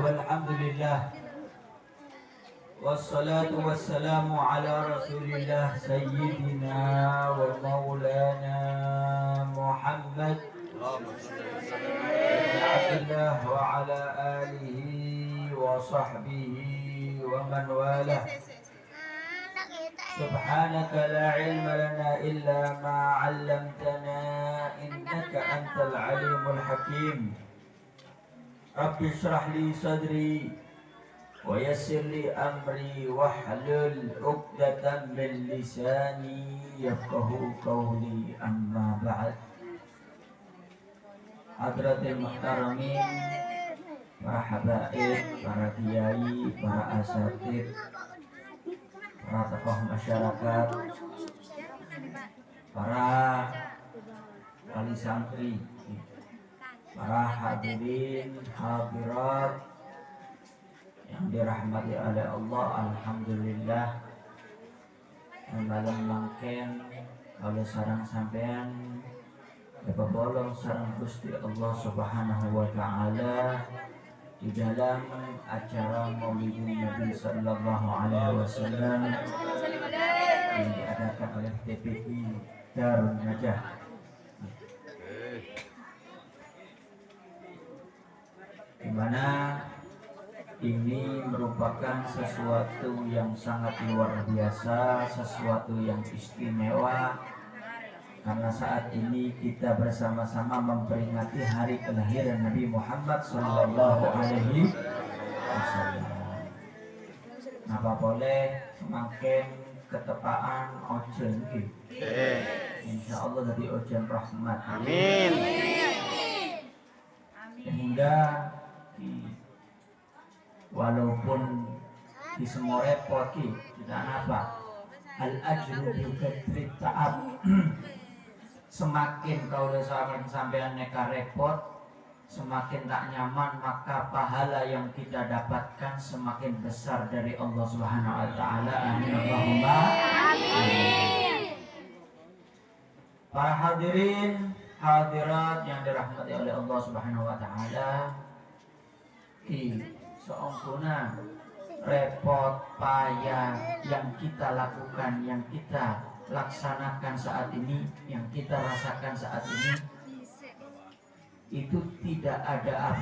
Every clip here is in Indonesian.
والحمد لله والصلاة والسلام على رسول الله سيدنا ومولانا محمد بن عبد الله وعلى آله وصحبه ومن والاه. سبحانك لا علم لنا إلا ما علمتنا إنك أنت العليم الحكيم. رب اشرح لي صدري ويسر لي أمري واحلل عقدة من لساني يفقه قولي. أما بعد. Hadratil muhtaramin, para habaib, para kiai, para asatid, para tokoh masyarakat, para wali santri, para hadirin hadirat yang dirahmati oleh Allah. Alhamdulillah, yang malam mangken oleh sarang sampean kebolong sarang Gusti Allah Subhanahu wa taala di dalam acara Maulidin Nabi sallallahu alaihi wasallam yang diadakan oleh TPI Darun Najah. Di mana ini merupakan sesuatu yang sangat luar biasa, sesuatu yang istimewa, karena saat ini kita bersama-sama memperingati hari kelahiran Nabi Muhammad Sallallahu Alaihi Wasallam. Napa boleh semakin ketepaan ojen gitu. Insya Allah dari ojen rahmat. Amin. Sehingga walaupun di semua repot tidak apa, al-ajru bi qadri ta'ab. Semakin kau sampean neka repot, semakin tak nyaman, maka pahala yang kita dapatkan semakin besar dari Allah Subhanahu wa taala. Amin Allahumma amin. Para hadirin hadirat yang dirahmati oleh Allah Subhanahu wa taala, seongkuna repot payah yang kita lakukan, yang kita laksanakan saat ini, yang kita rasakan saat ini, itu tidak ada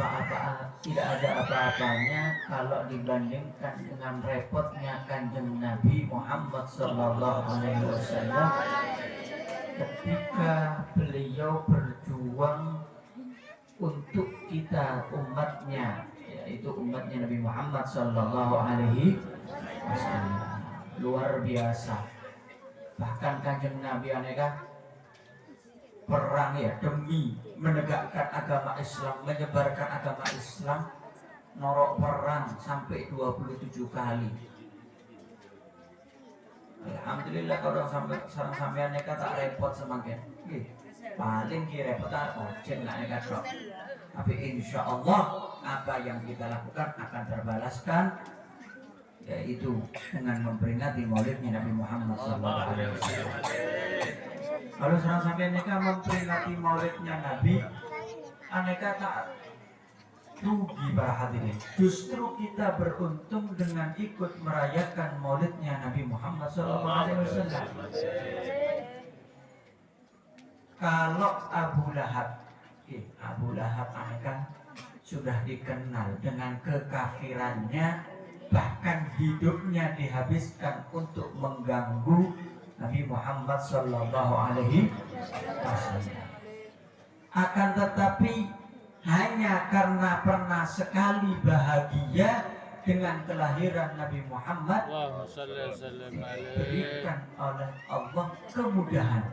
apa-apanya kalau dibandingkan dengan repotnya Kanjeng Nabi Muhammad Sallallahu Alaihi Wasallam ketika beliau berjuang untuk kita umatnya, yaitu umatnya Nabi Muhammad Sallallahu Alaihi Wasallam. Luar biasa. Bahkan Kanjeng Nabi aneka perang demi menegakkan agama Islam, menyebarkan agama Islam, norok perang sampai 27 kali. Alhamdulillah kalau sampai aneka tak repot semakin. Paling repot ojen lah aneka dok. Tapi insya Allah apa yang kita lakukan akan terbalaskan, yaitu dengan memperingati maulidnya Nabi Muhammad SAW. Kalau serang sampai mereka memperingati maulidnya Nabi, aneka tak rugi para hadirin. Justru kita beruntung dengan ikut merayakan maulidnya Nabi Muhammad SAW. Kalau Abu Lahab aneka sudah dikenal dengan kekafirannya, bahkan hidupnya dihabiskan untuk mengganggu Nabi Muhammad Sallallahu Alaihi Wasallam. Akan tetapi hanya karena pernah sekali bahagia dengan kelahiran Nabi Muhammad, diberikan oleh Allah kemudahan,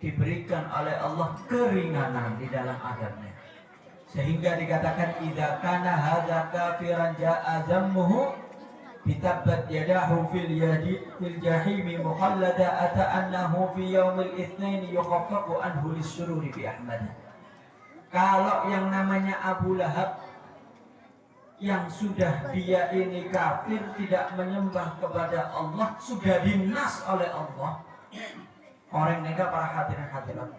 diberikan oleh Allah keringanan di dalam adabnya. Sehingga dikatakan idza kana hadza kafiran jaa zammuhu bitabbat yadahu fil jahimi mukhallada ata'annahu fi yaumil itsnain yukhaffafu anhu lisururi bi ahmad. Kalau yang namanya Abu Lahab yang sudah dia ini kafir, tidak menyembah kepada Allah, sudah dinas oleh Allah. Orang nega para hadirin hadirat,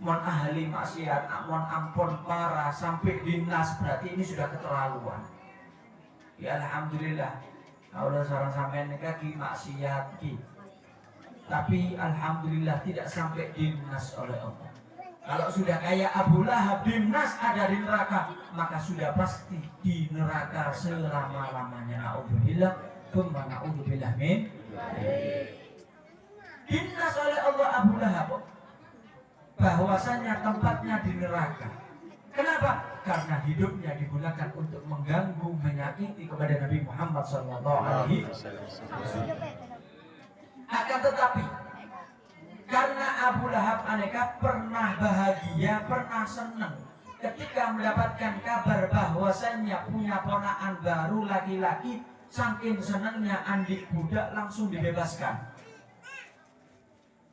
mon ahli maksiat, mon ampun parah sampai dinas, berarti ini sudah keterlaluan. Ya alhamdulillah, kalau seorang sampean nikah ki maksiat ki, tapi alhamdulillah tidak sampai dinas oleh Allah. Kalau sudah kayak Abu Lahab dinas ada di neraka, maka sudah pasti di neraka selama-lamanya. Na'udzubillah, tsumma na'udzubillah min. Dinas oleh Allah Abu Lahab, bahwasanya tempatnya di neraka. Kenapa? Karena hidupnya digunakan untuk mengganggu, menyakiti kepada Nabi Muhammad SAW. Akan tetapi, karena Abu Lahab aneka pernah bahagia, pernah senang ketika mendapatkan kabar bahwasanya punya ponakan baru laki-laki, saking senangnya adik budak langsung dibebaskan.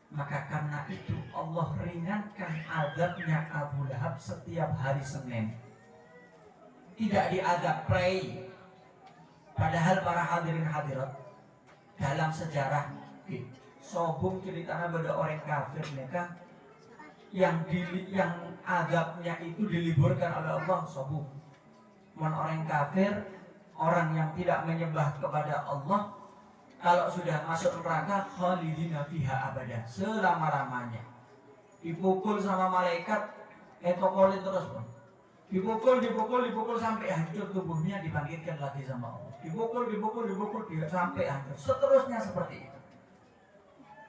Maka karena itu Allah ringankan azabnya Abu Lahab setiap hari Senin. Tidak diadab prei. Padahal para hadirin hadirat, dalam sejarah sobung ceritanya pada orang kafir mereka yang azabnya itu diliburkan oleh Allah sobung. Orang kafir, orang yang tidak menyembah kepada Allah, kalau sudah masuk neraka khalidina fiha abada, selama-lamanya. Dipukul sama malaikat, etokolin terus pun. Dipukul sampai hancur tubuhnya, dibangkitkan lagi sama Allah. Dipukul sampai hancur. Seterusnya seperti itu.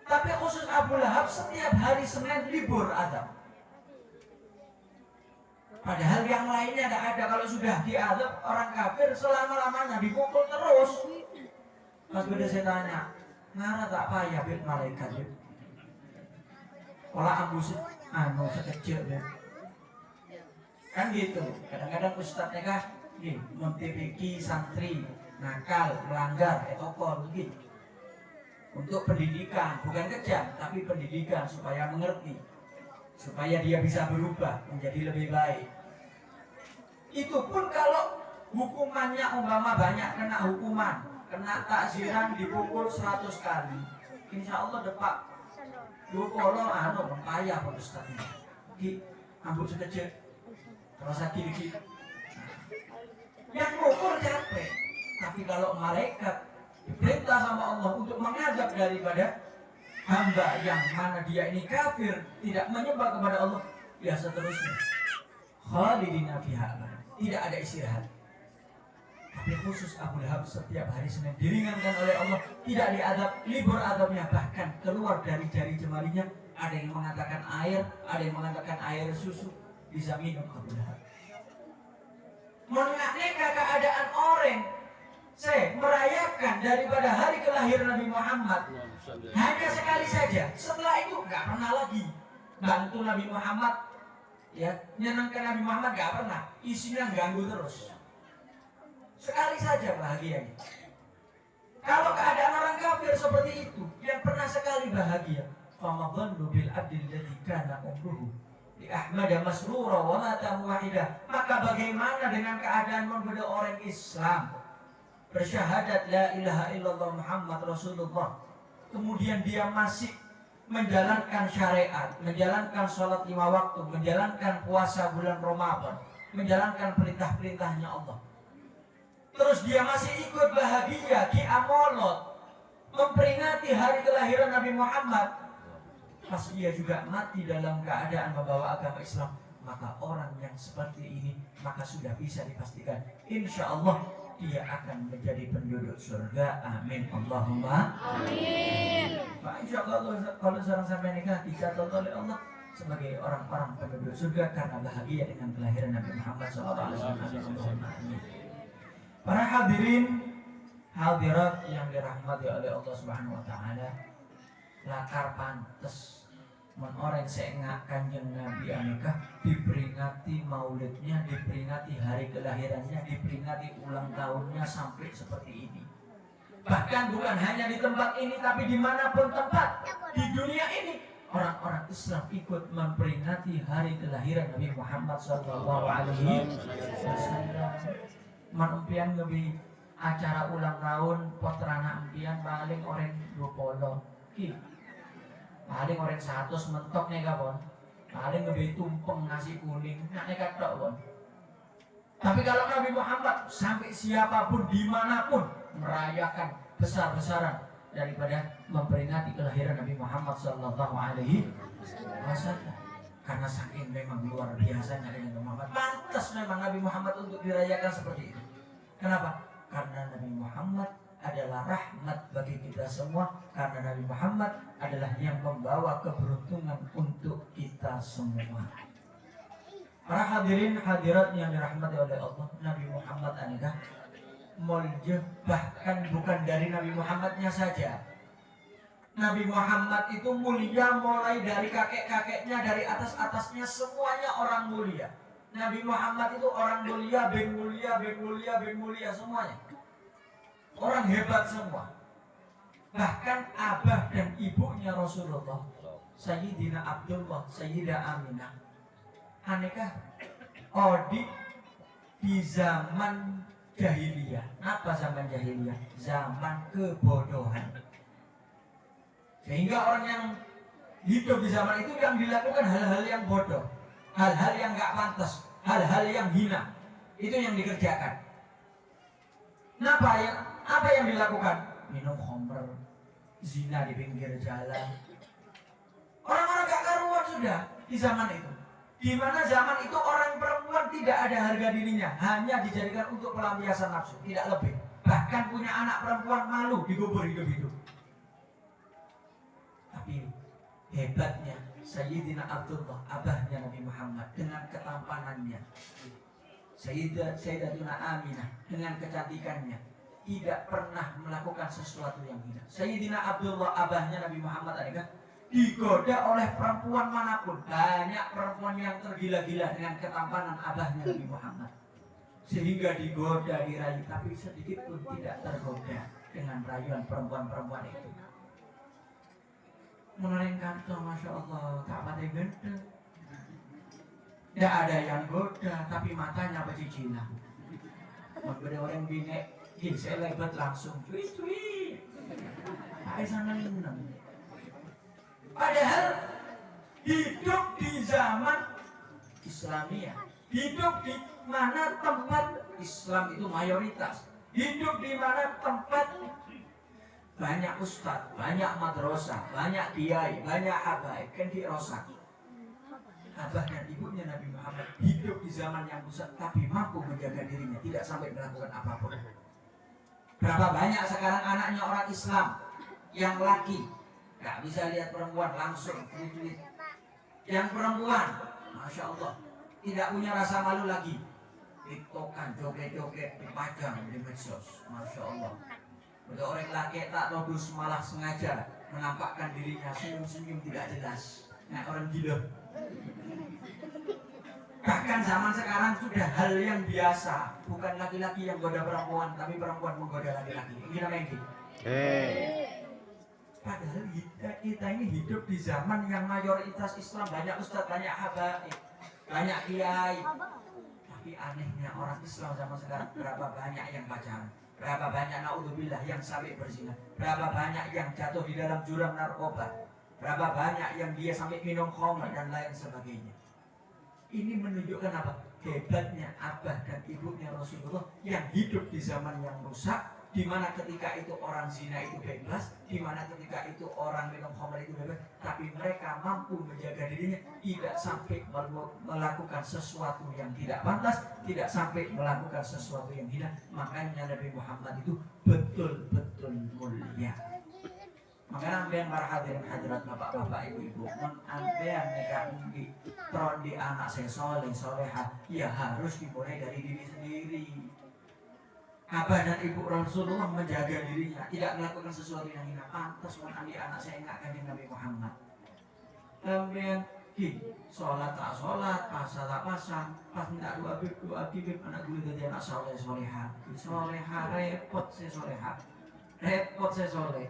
Tapi khusus Abu Lahab setiap hari Senin libur azab. Padahal yang lainnya tidak ada. Kalau sudah diazab orang kafir selama-lamanya dipukul terus. Pas beda saya tanya, ngara tak payah bil malaikat ya? Pola ambus sekecil ya. Kan gitu. Kadang-kadang ustadznya kah mentipiki santri nakal, melanggar, etokol gitu. Untuk pendidikan, bukan kejam, tapi pendidikan supaya mengerti, supaya dia bisa berubah menjadi lebih baik. Itu pun kalau hukumannya umpama banyak kena hukuman, kena takziran dipukul 100 kali, insya Allah depak 20 payah Pak Ustadz. Ki, ambut sekecil, terasa gini. Yang mukul capek, tapi kalau malaikat diperintah sama Allah untuk mengazab daripada hamba yang mana dia ini kafir, tidak menyembah kepada Allah, ya seterusnya khalidina fiha, tidak ada istirahat. Tapi khusus Abu Lahab setiap hari Senin diringankan oleh Allah, tidak diadab, libur adabnya, bahkan keluar dari jari jemarinya. Ada yang mengatakan air, ada yang mengatakan air susu, bisa minum Abu Lahab. Mengenai keadaan orang saya merayakan daripada hari kelahiran Nabi Muhammad hanya sekali saja. Setelah itu nggak pernah lagi bantu Nabi Muhammad, ya nyenangkan Nabi Muhammad nggak pernah. Isinya ganggu terus. Sekali saja bahagianya. Kalau keadaan orang kafir seperti itu, yang pernah sekali bahagia, famadhannu bil abdil ladzi kana umruhu li Ahmad masrura wa mata wahidah. Maka bagaimana dengan keadaan membeda orang Islam bersyahadat la ilaha illallah Muhammad Rasulullah, kemudian dia masih menjalankan syariat, menjalankan sholat 5 waktu, menjalankan puasa bulan Ramadan, menjalankan perintah-perintahnya Allah, terus dia masih ikut bahagia ki amolot memperingati hari kelahiran Nabi Muhammad, pas dia juga mati dalam keadaan membawa agama Islam, maka orang yang seperti ini maka sudah bisa dipastikan insya Allah dia akan menjadi penduduk surga. Amin. Allahumma amin. Pak, insya Allah kalau seorang sampai nikah dicatat oleh Allah sebagai orang-orang penduduk surga karena bahagia dengan kelahiran Nabi Muhammad SAW. Amin. Para hadirin hadirat yang dirahmati oleh Allah Subhanahu Wa Taala, lakar pantes orang seenggak kanjeng Nabi anikah diperingati maulidnya, diperingati hari kelahirannya, diperingati ulang tahunnya sampai seperti ini. Bahkan bukan hanya di tempat ini, tapi dimanapun tempat di dunia ini, orang-orang Islam ikut memperingati hari kelahiran Nabi Muhammad SAW. Menumpian lebih acara ulang tahun potrana empian paling orang 20 paling orang 100 mentok nih kapon. paling lebih tumpeng nasi kuning, nak nekat tok kon. Tapi kalau Nabi Muhammad sampai siapapun dimanapun merayakan besar-besaran daripada memperingati kelahiran Nabi Muhammad Sallallahu Alaihi Wasallam. Karena saking memang luar biasanya dengan Muhammad, pantas memang Nabi Muhammad untuk dirayakan seperti itu. Kenapa? Karena Nabi Muhammad adalah rahmat bagi kita semua. Karena Nabi Muhammad adalah yang membawa keberuntungan untuk kita semua. Para hadirin hadirat yang dirahmati oleh Allah, Nabi Muhammad adalah mulia, bahkan bukan dari Nabi Muhammadnya saja. Nabi Muhammad itu mulia mulai dari kakek-kakeknya, dari atas-atasnya semuanya orang mulia. Nabi Muhammad itu orang mulia, bin mulia, bin mulia, bin mulia semuanya. Orang hebat semua. Bahkan abah dan ibunya Rasulullah, Sayyidina Abdullah, Sayyidah Aminah, aneka di zaman jahiliyah. Apa zaman jahiliyah? Zaman kebodohan. Sehingga orang yang hidup di zaman itu yang dilakukan hal-hal yang bodoh, hal-hal yang gak pantas, hal-hal yang hina. Itu yang dikerjakan. Apa yang dilakukan? Minum khamr, zina di pinggir jalan. Orang-orang gak karuan sudah di zaman itu. Di mana zaman itu orang perempuan tidak ada harga dirinya, hanya dijadikan untuk pelampiasan nafsu, tidak lebih. Bahkan punya anak perempuan malu dikubur hidup-hidup. Tapi hebatnya Sayyidina Abdullah, abahnya Nabi Muhammad, dengan ketampanannya, Sayyidatuna Aminah dengan kecantikannya, tidak pernah melakukan sesuatu yang hina. Sayyidina Abdullah, abahnya Nabi Muhammad, adalah digoda oleh perempuan manapun. Banyak perempuan yang tergila-gila dengan ketampanan abahnya Nabi Muhammad, sehingga digoda, dirayu, tapi sedikit pun tidak tergoda dengan rayuan perempuan-perempuan itu. Menurunkan tuh, Masya Allah, tak pada gede. Tidak ada yang goda, tapi matanya pecicilan. Ada orang bingit, saya lebat langsung, cuy. Hai sana nenang. Padahal hidup di zaman Islamiyah, hidup di mana tempat Islam itu mayoritas, hidup di mana tempat banyak ustadz, banyak madrasah, banyak kiai, banyak habaib, kan dirosak. Abah dan ibunya Nabi Muhammad hidup di zaman yang pusat, tapi mampu menjaga dirinya, tidak sampai melakukan apapun. Berapa banyak sekarang anaknya orang Islam yang laki gak bisa lihat perempuan langsung, tweet. Yang perempuan, Masya Allah, tidak punya rasa malu lagi, tiktokan, joget-joget, dipajang di medsos, Masya Allah. Udah orang laki tak modus, malah sengaja menampakkan dirinya senyum-senyum tidak jelas. Nah, orang gila. Bahkan zaman sekarang sudah hal yang biasa, bukan laki-laki yang goda perempuan, tapi perempuan menggoda laki-laki. Ini namanya gitu. Padahal kita ini hidup di zaman yang mayoritas Islam, banyak ustadz, banyak habaib, banyak kiai. Tapi anehnya orang Islam zaman sekarang, berapa banyak yang pacaran, berapa banyak naudzubillah yang sampai berzina, berapa banyak yang jatuh di dalam jurang narkoba, berapa banyak yang dia sampai minum khamr dan lain sebagainya. Ini menunjukkan apa? Hebatnya abah dan ibunya Rasulullah yang hidup di zaman yang rusak, di mana ketika itu orang zina itu bebas, di mana ketika itu orang minum khamr itu bebas, tapi mereka mampu menjaga dirinya, tidak sampai melakukan sesuatu yang tidak pantas, tidak sampai melakukan sesuatu yang hina. Makanya Nabi Muhammad itu betul-betul mulia. Makanya ambean para hadirin hadirat bapak-bapak ibu-ibu, ambean mereka di anak saya soleh soleha, ya harus dimulai dari diri sendiri. Abah dan ibu Rasulullah menjaga dirinya, tidak melakukan sesuatu yang hina. Pantas menandi anak saya enggak kanjeng Nabi Muhammad. Ambean sholat tak sholat, pasal tak pasang, pas minta doa bib, anak gue jadi anak soleh soleha, repot saya soleha, repot saya soleh.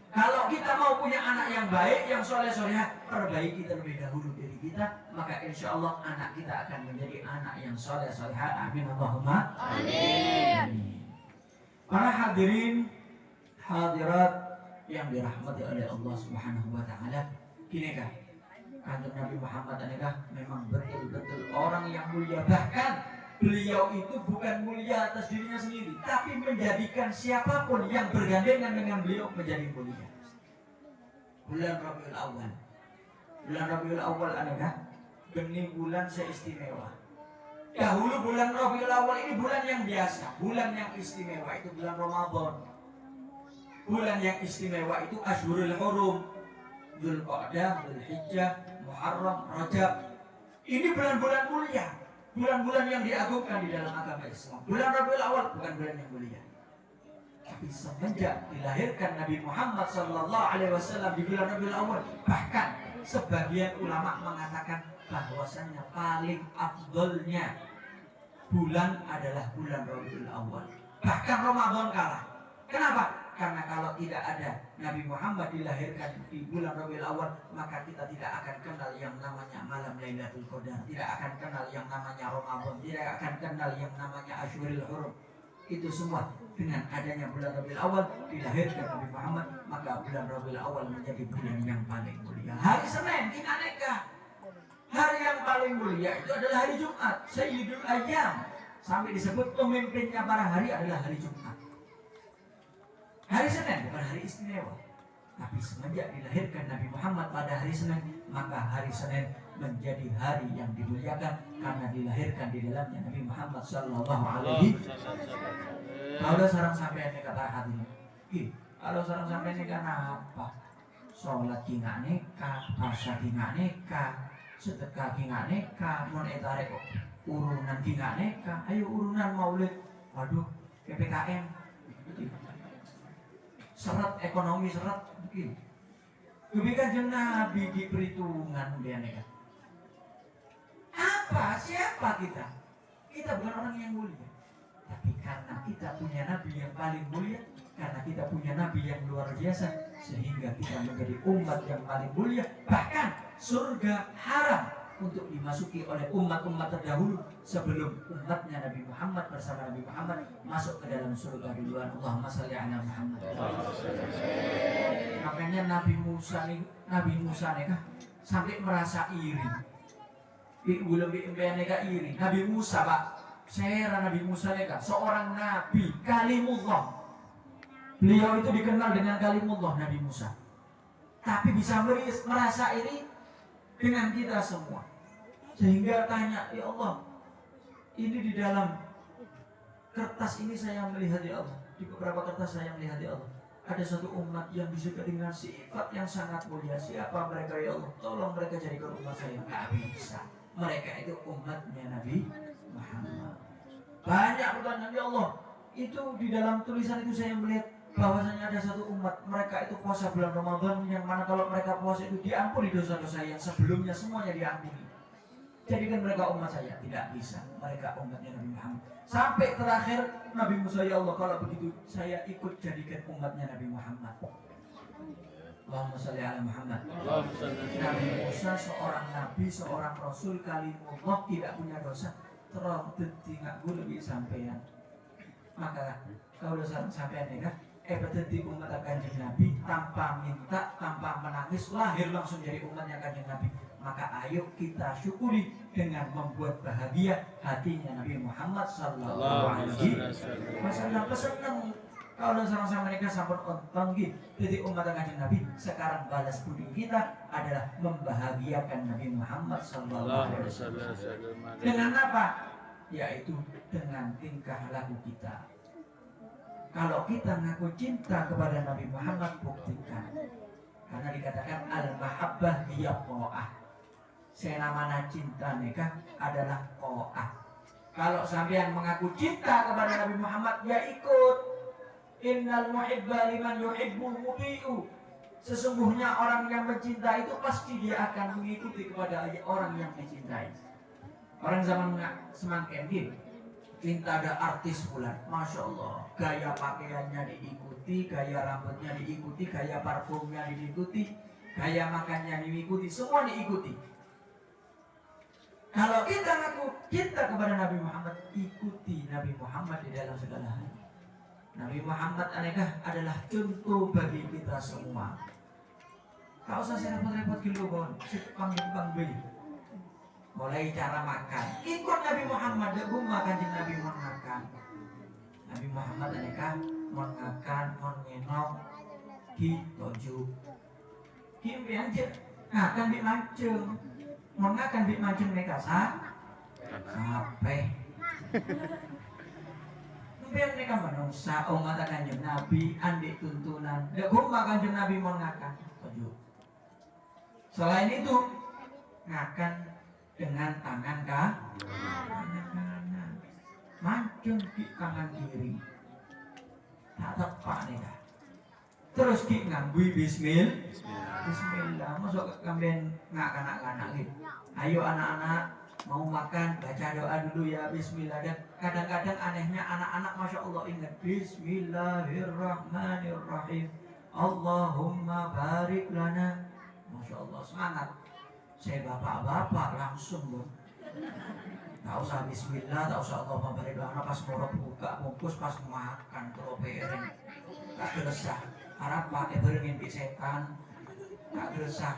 Kalau kita mau punya anak yang baik, yang soleh soleha, perbaiki terlebih dahulu diri kita, maka insya Allah anak kita akan menjadi anak yang soleh soleha. Amin Allahumma amin. Para hadirin hadirat yang dirahmati oleh Allah Subhanahu wa taala, gini kan, Kanjeng Nabi Muhammad aneka memang betul-betul orang yang mulia. Bahkan beliau itu bukan mulia atas dirinya sendiri, tapi menjadikan siapapun yang bergandengan dengan beliau menjadi mulia. Bulan Rabiul Awal. Bulan Rabiul Awal aneka benih bulan seistimewa. Dahulu bulan Rabiul Awal ini bulan yang biasa, bulan yang istimewa itu bulan Ramadan. Bulan yang istimewa itu Ashhurul Hurum, Dzulqa'dah, Dzulhijjah, Muharram, Rajab. Ini bulan-bulan mulia, bulan-bulan yang diagungkan di dalam agama Islam. Bulan Rabiul Awal bukan bulan yang mulia. Tapi semenjak dilahirkan Nabi Muhammad SAW di bulan Rabiul Awal, bahkan sebagian ulama mengatakan bahwasannya paling afdolnya bulan adalah bulan Rabiul Awal. Bahkan Ramadan kalah. Kenapa? Karena kalau tidak ada Nabi Muhammad dilahirkan di bulan Rabiul Awal, maka kita tidak akan kenal yang namanya malam Lailatul Qadar, tidak akan kenal yang namanya Ramadan, tidak akan kenal yang namanya Ashhurul Hurum. Itu semua dengan adanya bulan Rabiul Awal dilahirkan Nabi Muhammad, maka bulan Rabiul Awal menjadi bulan yang paling mulia. Hari Senin kita nikah. Hari yang paling mulia itu adalah hari Jumat, Sayyidul Ayyam. Sampai disebut pemimpinnya para hari adalah hari Jumat. Hari Senin bukan hari istimewa, tapi semenjak dilahirkan Nabi Muhammad pada hari Senin, maka hari Senin menjadi hari yang dimuliakan karena dilahirkan di dalamnya Nabi Muhammad Sallallahu Alaihi Wasallam. Kalau sarang sampai ini kata hatinya, kalau sarang sampai ini kan apa? Sholat kina nikah, puasa kina nikah, sedekah kina nikah, monetare kok urunan kina nikah, ayo urunan maulid, waduh PPKM. Serat ekonomi serat mungkin. Kebijakan Nabi di perhitungan dia nih. Apa? Siapa kita? Kita bukan orang yang mulia. Tapi karena kita punya Nabi yang paling mulia, karena kita punya Nabi yang luar biasa, sehingga kita menjadi umat yang paling mulia. Bahkan surga haram untuk dimasuki oleh umat-umat terdahulu sebelum umatnya Nabi Muhammad bersama Nabi Muhammad masuk ke dalam surga duluan. Allahumma shalli ala Muhammad. Makanya Nabi Musa nih kah sampai merasa iri. Belum kah iri. Nabi Musa Pak, saya Nabi Musa nih kah seorang nabi kalimullah. Beliau itu dikenal dengan kalimullah Nabi Musa. Tapi bisa merasa iri dengan kita semua, sehingga tanya, ya Allah, ini di dalam kertas ini saya melihat ya Allah, di beberapa kertas saya melihat ya Allah, ada satu umat yang disukai dengan sifat yang sangat mulia. Siapa mereka ya Allah? Tolong mereka jadikan umat saya. Nggak bisa. Mereka itu umatnya Nabi Muhammad. Banyak pertanyaan ya Allah. Itu di dalam tulisan itu saya melihat bahwasanya ada satu umat, mereka itu puasa bulan Ramadan, yang mana kalau mereka puasa itu diampuni dosa-dosa yang sebelumnya semuanya diampuni. Jadikan mereka umat saya. Tidak bisa. Mereka umatnya Nabi Muhammad. Sampai terakhir Nabi Musa, ya Allah, kalau begitu saya ikut jadikan umatnya Nabi Muhammad. Allahumma shalli ala Muhammad. Nabi Musa seorang nabi, seorang rasul kalimullah, tidak punya dosa. Terang tinggal gue lebih sampean. Maka kalau sampean ya, berarti umat kanjeng Nabi tanpa minta, tanpa menangis, lahir langsung jadi umatnya kanjeng Nabi. Maka ayo kita syukuri dengan membuat bahagia hatinya Nabi Muhammad Sallallahu Alaihi Wasallam. Senang kalau sama-sama mereka sampun ontong gitu. Jadi umat kanjeng Nabi sekarang balas budi kita adalah membahagiakan Nabi Muhammad Sallallahu Alaihi Wasallam. Dengan apa? Yaitu dengan tingkah laku kita. Kalau kita ngaku cinta kepada Nabi Muhammad, buktikan. Karena dikatakan al-mahabbah hiya qa'ah. Senamana cinta nikah adalah qa'ah. Kalau sampean mengaku cinta kepada Nabi Muhammad, ya ikut. Innal muhibba liman yuhibbul muti'u. Sesungguhnya orang yang mencinta itu pasti dia akan mengikuti kepada orang yang dicintai. Orang zaman semakin gini, cinta ada artis bulan, masya Allah, gaya pakaiannya diikuti, gaya rambutnya diikuti, gaya parfumnya diikuti, gaya makannya diikuti, semua diikuti. Kalau kita ngaku cinta kepada Nabi Muhammad, ikuti Nabi Muhammad di dalam segala hal. Nabi Muhammad aneka adalah contoh bagi kita semua. Tak usah saya repot-repot gitu kon. Si tukang beli. Mulai cara makan. Ikut Nabi Muhammad, dek makan di Nabi Muhammad makan. Nabi Muhammad aneka mon makan, mon ngenong, ki toju. Ki biasa makan di mancung. Mon makan di mancung mereka sampai. Biar mereka menungsa, mata kanjeng Nabi, andi tuntunan. Dek makan kanjeng Nabi mon makan toju. Selain itu makan dengan tangan kanan, mancung di tangan kiri, tak tepat nih kah. Terus ki nganggui Bismillah, masuk ke kambing nggak kanak-kanak gitu. Ayo anak-anak mau makan baca doa dulu ya Bismillah. Dan kadang-kadang anehnya anak-anak masya Allah ingat Bismillahirrahmanirrahim. Allahumma barik lana. Masya Allah semangat. Saya bapak-bapak langsung loh. Tak usah Bismillah, tak usah Allah barik lana. Pas korok buka bungkus pas makan kalau piring tak geresah. Harap pakai beringin di setan tak geresah.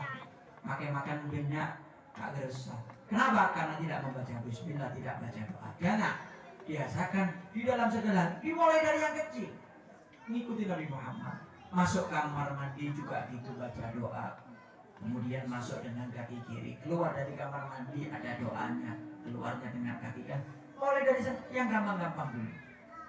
Pakai makan minyak tak geresah. Kenapa? Karena tidak membaca Bismillah, tidak baca doa. Jangan biasakan di dalam segala. Dimulai dari yang kecil. Ngikuti Nabi Muhammad. Masuk kamar mandi juga gitu baca doa. Kemudian masuk dengan kaki kiri. Keluar dari kamar mandi ada doanya. Keluarnya dengan kaki kan. Mulai dari yang gampang-gampang dulu.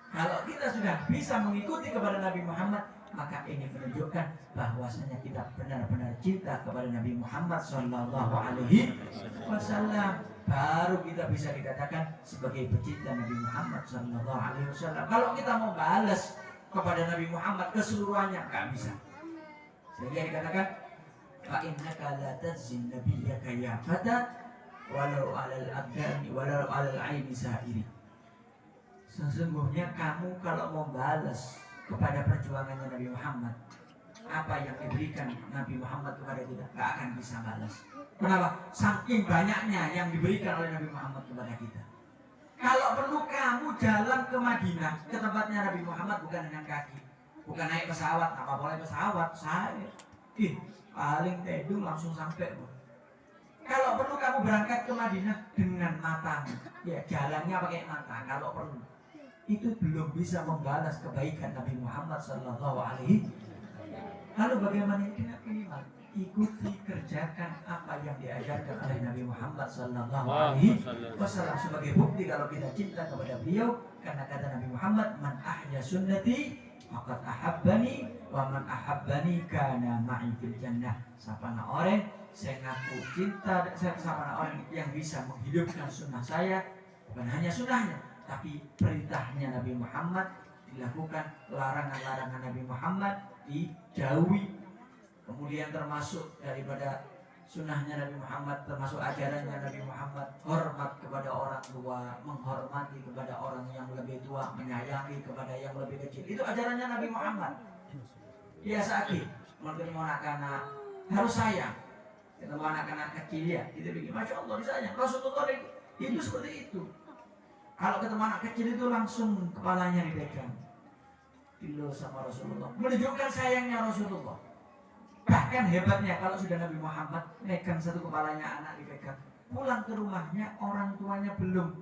Kalau kita sudah bisa mengikuti kepada Nabi Muhammad, maka ini menunjukkan bahwasanya kita benar-benar cinta kepada Nabi Muhammad Sallallahu Alaihi Wasallam. Baru kita bisa dikatakan sebagai pecinta Nabi Muhammad Sallallahu Alaihi Wasallam. Kalau kita mau balas kepada Nabi Muhammad keseluruhannya nggak bisa. Sehingga dikatakan fa'innaka la tazin nabiyyaka ya fata walau 'alal abdani walau 'alal 'aini sa'iri. Sesungguhnya kamu kalau mau balas kepada perjuangannya Nabi Muhammad, apa yang diberikan Nabi Muhammad kepada kita, gak akan bisa balas. Kenapa? Saking banyaknya yang diberikan oleh Nabi Muhammad kepada kita. Kalau perlu kamu jalan ke Madinah, ke tempatnya Nabi Muhammad bukan dengan kaki, bukan naik pesawat. Apa boleh pesawat? Saya paling tedung langsung sampai. Kalau perlu kamu berangkat ke Madinah dengan matamu, ya jalannya pakai mata. Kalau perlu, itu belum bisa membalas kebaikan Nabi Muhammad Sallallahu Alaihi. Lalu bagaimana minimal ikuti kerjakan apa yang diajarkan oleh Nabi Muhammad Sallallahu Alaihi Wasallam sebagai bukti kalau kita cinta kepada beliau. Karena kata Nabi Muhammad, man ahya sunnati faqad ahabbani wa man ahabbani kana ma'i fil jannah. Sapana orang saya ngaku cinta, sapana orang yang bisa menghidupkan sunnah saya, bukan hanya sunnahnya tapi perintahnya Nabi Muhammad dilakukan, larangan-larangan Nabi Muhammad dijauhi. Kemudian termasuk daripada sunnahnya Nabi Muhammad, termasuk ajarannya Nabi Muhammad, hormat kepada orang tua, menghormati kepada orang yang lebih tua, menyayangi kepada yang lebih kecil. Itu ajarannya Nabi Muhammad. Biasa sakit, ketemu anak-anak harus sayang. Ketemu anak-anak kecil ya, itu begini. Masya Allah disayang. Rasulullah itu seperti itu. Kalau ketemu anak kecil itu langsung kepalanya dipegang. Dilo sama Rasulullah. Menunjukkan sayangnya Rasulullah. Bahkan hebatnya kalau sudah Nabi Muhammad megang satu kepalanya anak dipegang. Pulang ke rumahnya orang tuanya belum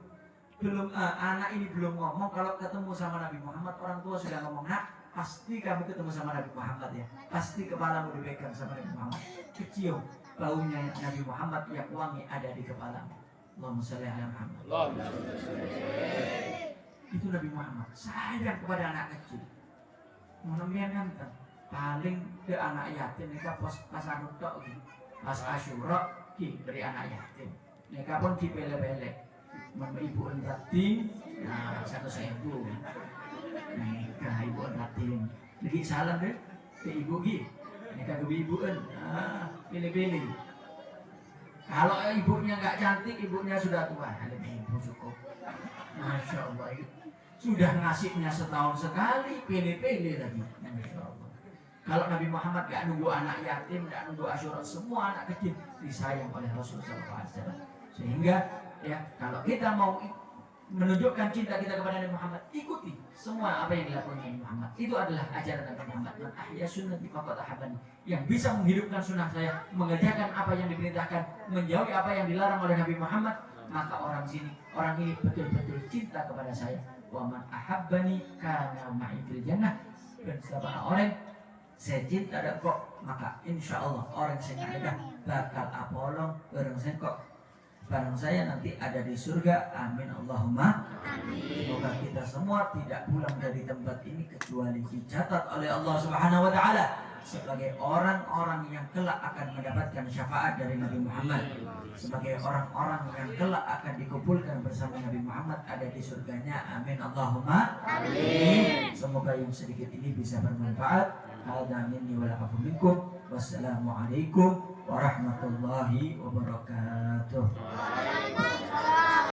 anak ini belum ngomong. Kalau ketemu sama Nabi Muhammad orang tua sudah ngomong, nak pasti kamu ketemu sama Nabi Muhammad ya. Pasti kepalamu dipegang sama Nabi Muhammad. Kecium baunya Nabi Muhammad yang wangi ada di kepalamu. Allahumma sholli ala Muhammad. Itu Nabi Muhammad sayang kepada anak kecil. Menemani kan paling ke anak yatim mereka pas anu tok iki. Pas Asyura ki dari anak yatim. Mereka pun dipele-pele. Men ibu endatin nah 1.000. Mereka ibu endatin. Lagi salam deh ke ibu ki. Mereka ke ibuan. Pilih-pilih. Kalau ibunya nggak cantik, ibunya sudah tua, ada ibu cukup. Masya Allah, sudah ngasihnya setahun sekali, pilih-pilih lagi. Masya Allah. Kalau Nabi Muhammad nggak nunggu anak yatim, nggak nunggu Asyura, semua anak kecil disayang oleh Rasulullah SAW. Sehingga ya kalau kita mau menunjukkan cinta kita kepada Nabi Muhammad, ikuti semua apa yang dilakukan Nabi Muhammad. Itu adalah ajaran Nabi Muhammad. Man ahya sunnati faqad ahabbani. Yang bisa menghidupkan sunnah saya, mengerjakan apa yang diperintahkan, menjauhi apa yang dilarang oleh Nabi Muhammad, maka orang ini betul-betul cinta kepada saya. Wa man ahabbani kana ma'i fil jannah. Dan siapa orang saya cinta dan kok, maka insya Allah orang saya bakal apolong bareng saya kok. Barang saya nanti ada di surga. Amin Allahumma amin. Semoga kita semua tidak pulang dari tempat ini kecuali dicatat oleh Allah Subhanahu wa taala sebagai orang-orang yang kelak akan mendapatkan syafaat dari Nabi Muhammad, sebagai orang-orang yang kelak akan dikumpulkan bersama Nabi Muhammad ada di surganya. Amin Allahumma amin. Semoga yang sedikit ini bisa bermanfaat. Hadza minni wa lakum minkum. Wassalamualaikum warahmatullahi wabarakatuh.